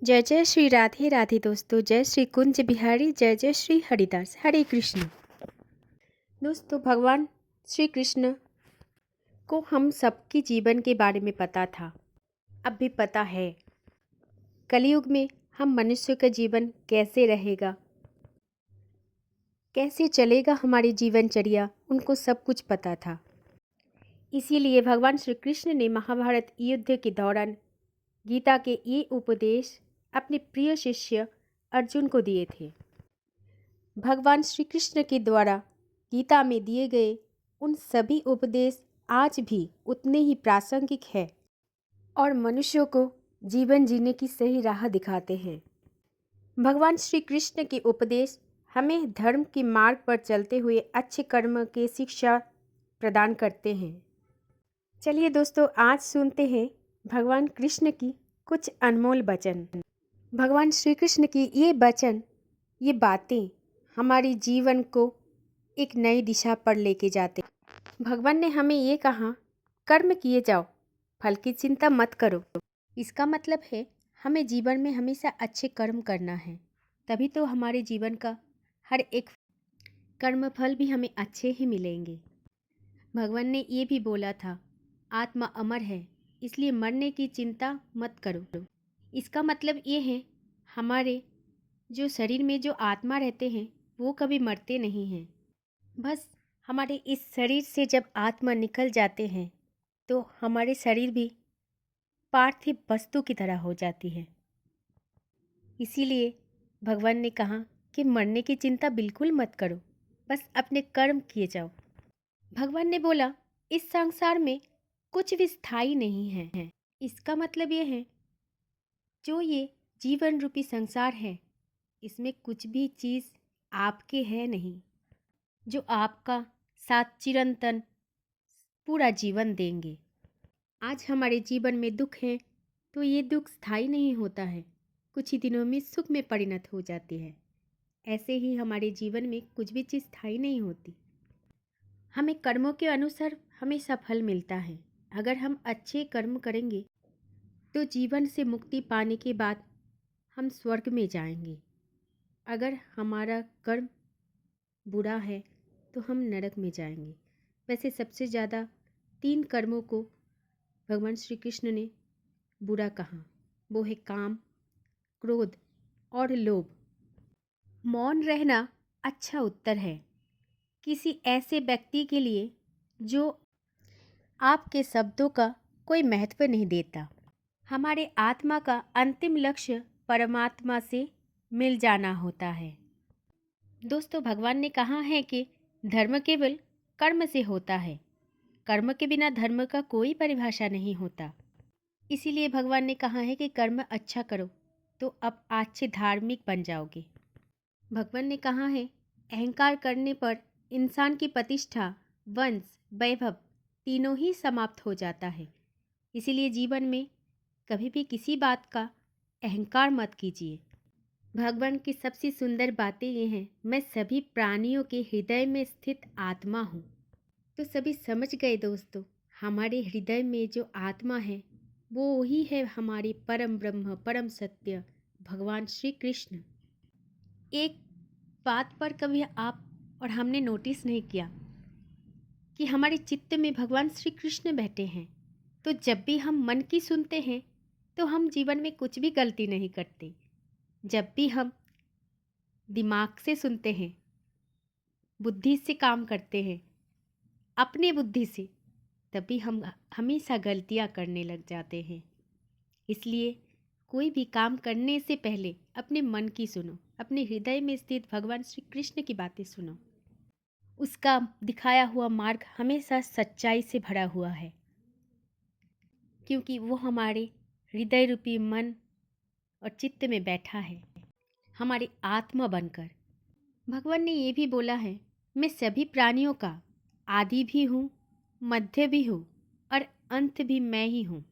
जय जय श्री राधे राधे दोस्तों। जय श्री कुंज बिहारी, जय जय श्री हरिदास। हरे कृष्ण। दोस्तों, भगवान श्री कृष्ण को हम सबके जीवन के बारे में पता था, अब भी पता है। कलयुग में हम मनुष्य का जीवन कैसे रहेगा, कैसे चलेगा हमारी जीवनचर्या, उनको सब कुछ पता था। इसीलिए भगवान श्री कृष्ण ने महाभारत युद्ध के दौरान गीता के ये उपदेश अपने प्रिय शिष्य अर्जुन को दिए थे। भगवान श्री कृष्ण के द्वारा गीता में दिए गए उन सभी उपदेश आज भी उतने ही प्रासंगिक है और मनुष्यों को जीवन जीने की सही राह दिखाते हैं। भगवान श्री कृष्ण के उपदेश हमें धर्म के मार्ग पर चलते हुए अच्छे कर्म की शिक्षा प्रदान करते हैं। चलिए दोस्तों, आज सुनते हैं भगवान कृष्ण की कुछ अनमोल वचन। भगवान श्री कृष्ण की ये वचन, ये बातें हमारे जीवन को एक नई दिशा पर लेके जाते। भगवान ने हमें ये कहा, कर्म किए जाओ, फल की चिंता मत करो। इसका मतलब है हमें जीवन में हमेशा अच्छे कर्म करना है, तभी तो हमारे जीवन का हर एक कर्म फल भी हमें अच्छे ही मिलेंगे। भगवान ने ये भी बोला था, आत्मा अमर है, इसलिए मरने की चिंता मत करो। इसका मतलब ये है हमारे जो शरीर में जो आत्मा रहते हैं वो कभी मरते नहीं हैं। बस हमारे इस शरीर से जब आत्मा निकल जाते हैं तो हमारे शरीर भी पार्थिव वस्तु की तरह हो जाती है। इसीलिए भगवान ने कहा कि मरने की चिंता बिल्कुल मत करो, बस अपने कर्म किए जाओ। भगवान ने बोला, इस संसार में कुछ भी स्थायी नहीं है। इसका मतलब ये है, जो ये जीवन रूपी संसार है, इसमें कुछ भी चीज़ आपके है नहीं, जो आपका साथ चिरंतन पूरा जीवन देंगे। आज हमारे जीवन में दुख है तो ये दुख स्थायी नहीं होता है, कुछ ही दिनों में सुख में परिणत हो जाती है। ऐसे ही हमारे जीवन में कुछ भी चीज़ स्थायी नहीं होती। हमें कर्मों के अनुसार हमेशा फल मिलता है। अगर हम अच्छे कर्म करेंगे तो जीवन से मुक्ति पाने के बाद हम स्वर्ग में जाएंगे। अगर हमारा कर्म बुरा है तो हम नरक में जाएंगे। वैसे सबसे ज़्यादा 3 कर्मों को भगवान श्री कृष्ण ने बुरा कहा, वो है काम, क्रोध और लोभ। मौन रहना अच्छा उत्तर है किसी ऐसे व्यक्ति के लिए जो आपके शब्दों का कोई महत्व नहीं देता। हमारे आत्मा का अंतिम लक्ष्य परमात्मा से मिल जाना होता है। दोस्तों, भगवान ने कहा है कि धर्म केवल कर्म से होता है, कर्म के बिना धर्म का कोई परिभाषा नहीं होता। इसीलिए भगवान ने कहा है कि कर्म अच्छा करो तो अब अच्छे धार्मिक बन जाओगे। भगवान ने कहा है, अहंकार करने पर इंसान की प्रतिष्ठा, वंश, वैभव तीनों ही समाप्त हो जाता है। इसीलिए जीवन में कभी भी किसी बात का अहंकार मत कीजिए। भगवान की सबसे सुंदर बातें ये हैं, मैं सभी प्राणियों के हृदय में स्थित आत्मा हूँ। तो सभी समझ गए दोस्तों, हमारे हृदय में जो आत्मा है वो ही है हमारे परम ब्रह्म, परम सत्य भगवान श्री कृष्ण। एक बात पर कभी आप और हमने नोटिस नहीं किया कि हमारे चित्त में भगवान श्री कृष्ण बैठे हैं। तो जब भी हम मन की सुनते हैं तो हम जीवन में कुछ भी गलती नहीं करते। जब भी हम दिमाग से सुनते हैं, बुद्धि से काम करते हैं, अपने बुद्धि से, तभी हम हमेशा गलतियां करने लग जाते हैं। इसलिए कोई भी काम करने से पहले अपने मन की सुनो, अपने हृदय में स्थित भगवान श्री कृष्ण की बातें सुनो। उसका दिखाया हुआ मार्ग हमेशा सच्चाई से भरा हुआ है, क्योंकि वो हमारे हृदय रूपी मन और चित्त में बैठा है, हमारी आत्मा बनकर। भगवान ने ये भी बोला है, मैं सभी प्राणियों का आदि भी हूँ, मध्य भी हूँ और अंत भी मैं ही हूँ।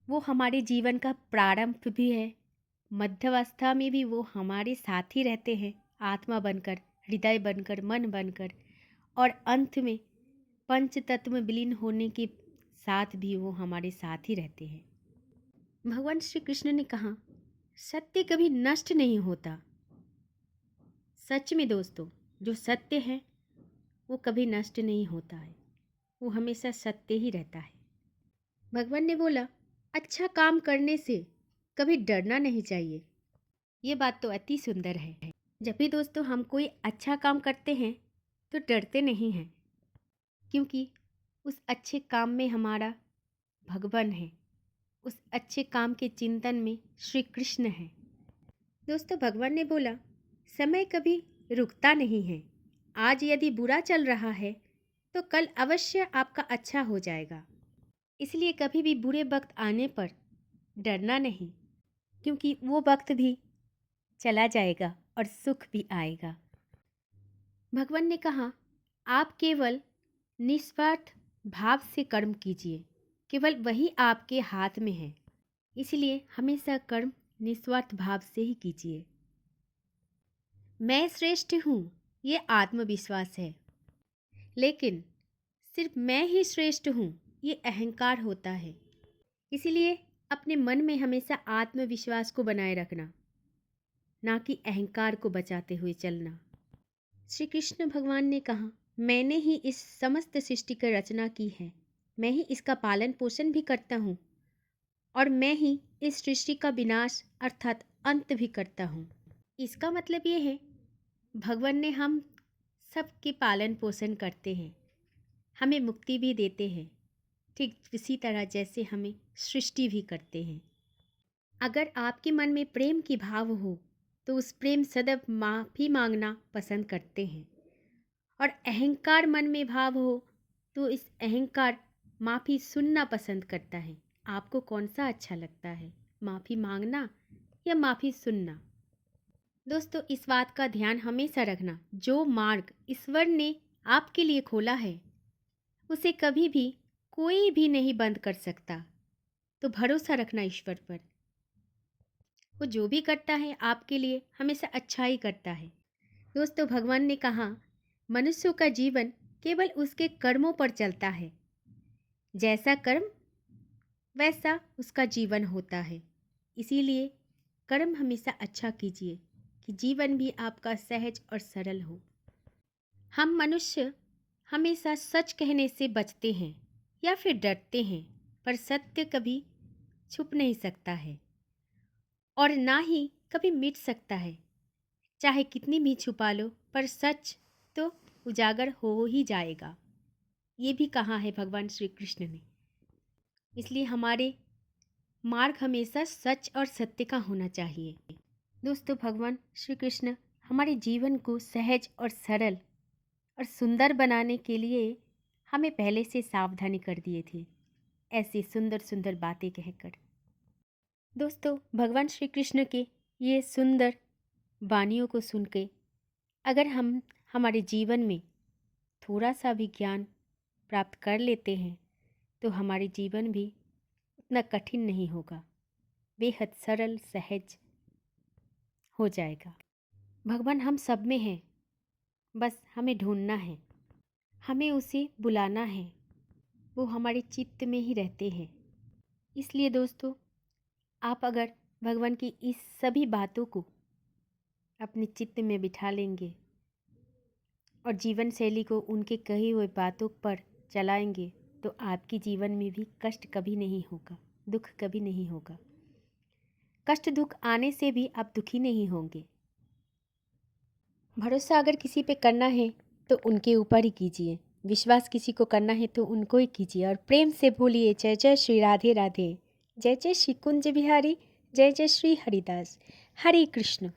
वो हमारे जीवन का प्रारंभ भी है, मध्यावस्था में भी वो हमारे साथ ही रहते हैं, आत्मा बनकर, हृदय बनकर, मन बनकर, और अंत में पंच तत्व में विलीन होने के साथ भी वो हमारे साथ ही रहते हैं। भगवान श्री कृष्ण ने कहा, सत्य कभी नष्ट नहीं होता। सच में दोस्तों, जो सत्य है वो कभी नष्ट नहीं होता है, वो हमेशा सत्य ही रहता है। भगवान ने बोला, अच्छा काम करने से कभी डरना नहीं चाहिए। ये बात तो अति सुंदर है। जब भी दोस्तों हम कोई अच्छा काम करते हैं तो डरते नहीं हैं, क्योंकि उस अच्छे काम में हमारा भगवान है, उस अच्छे काम के चिंतन में श्री कृष्ण है। दोस्तों, भगवान ने बोला, समय कभी रुकता नहीं है। आज यदि बुरा चल रहा है तो कल अवश्य आपका अच्छा हो जाएगा। इसलिए कभी भी बुरे वक्त आने पर डरना नहीं, क्योंकि वो वक्त भी चला जाएगा और सुख भी आएगा। भगवान ने कहा, आप केवल निस्वार्थ भाव से कर्म कीजिए, केवल वही आपके हाथ में है। इसलिए हमेशा कर्म निस्वार्थ भाव से ही कीजिए। मैं श्रेष्ठ हूँ, ये आत्मविश्वास है, लेकिन सिर्फ मैं ही श्रेष्ठ हूँ ये अहंकार होता है। इसलिए अपने मन में हमेशा आत्मविश्वास को बनाए रखना, ना कि अहंकार को बचाते हुए चलना। श्री कृष्ण भगवान ने कहा, मैंने ही इस समस्त सृष्टि की रचना की है, मैं ही इसका पालन पोषण भी करता हूँ और मैं ही इस सृष्टि का विनाश अर्थात अंत भी करता हूँ। इसका मतलब ये है, भगवान ने हम सबके पालन पोषण करते हैं, हमें मुक्ति भी देते हैं, ठीक इसी तरह जैसे हमें सृष्टि भी करते हैं। अगर आपके मन में प्रेम की भाव हो तो उस प्रेम सदैव माफ़ी मांगना पसंद करते हैं, और अहंकार मन में भाव हो तो इस अहंकार माफ़ी सुनना पसंद करता है। आपको कौन सा अच्छा लगता है, माफ़ी मांगना या माफ़ी सुनना? दोस्तों, इस बात का ध्यान हमेशा रखना, जो मार्ग ईश्वर ने आपके लिए खोला है उसे कभी भी कोई भी नहीं बंद कर सकता। तो भरोसा रखना ईश्वर पर, वो जो भी करता है आपके लिए हमेशा अच्छा ही करता है। दोस्तों, भगवान ने कहा, मनुष्यों का जीवन केवल उसके कर्मों पर चलता है, जैसा कर्म वैसा उसका जीवन होता है। इसीलिए कर्म हमेशा अच्छा कीजिए कि जीवन भी आपका सहज और सरल हो। हम मनुष्य हमेशा सच कहने से बचते हैं या फिर डरते हैं, पर सत्य कभी छुप नहीं सकता है और ना ही कभी मिट सकता है। चाहे कितनी भी छुपा लो, पर सच तो उजागर हो ही जाएगा। ये भी कहा है भगवान श्री कृष्ण ने। इसलिए हमारे मार्ग हमेशा सच और सत्य का होना चाहिए। दोस्तों, भगवान श्री कृष्ण हमारे जीवन को सहज और सरल और सुंदर बनाने के लिए हमें पहले से सावधानी कर दिए थे, ऐसी सुंदर सुंदर बातें कहकर। दोस्तों, भगवान श्री कृष्ण के ये सुंदर वाणियों को सुन के अगर हम हमारे जीवन में थोड़ा सा भी ज्ञान प्राप्त कर लेते हैं तो हमारे जीवन भी उतना कठिन नहीं होगा, बेहद सरल सहज हो जाएगा। भगवान हम सब में है, बस हमें ढूंढना है, हमें उसे बुलाना है, वो हमारे चित्त में ही रहते हैं। इसलिए दोस्तों, आप अगर भगवान की इस सभी बातों को अपने चित्त में बिठा लेंगे और जीवन शैली को उनके कही हुए बातों पर चलाएंगे तो आपके जीवन में भी कष्ट कभी नहीं होगा, दुख कभी नहीं होगा। कष्ट दुख आने से भी आप दुखी नहीं होंगे। भरोसा अगर किसी पे करना है तो उनके ऊपर ही कीजिए, विश्वास किसी को करना है तो उनको ही कीजिए और प्रेम से बोलिए, जय जय श्री राधे राधे, जय जय श्री कुंज बिहारी, जय जय श्री हरिदास, हरे कृष्ण।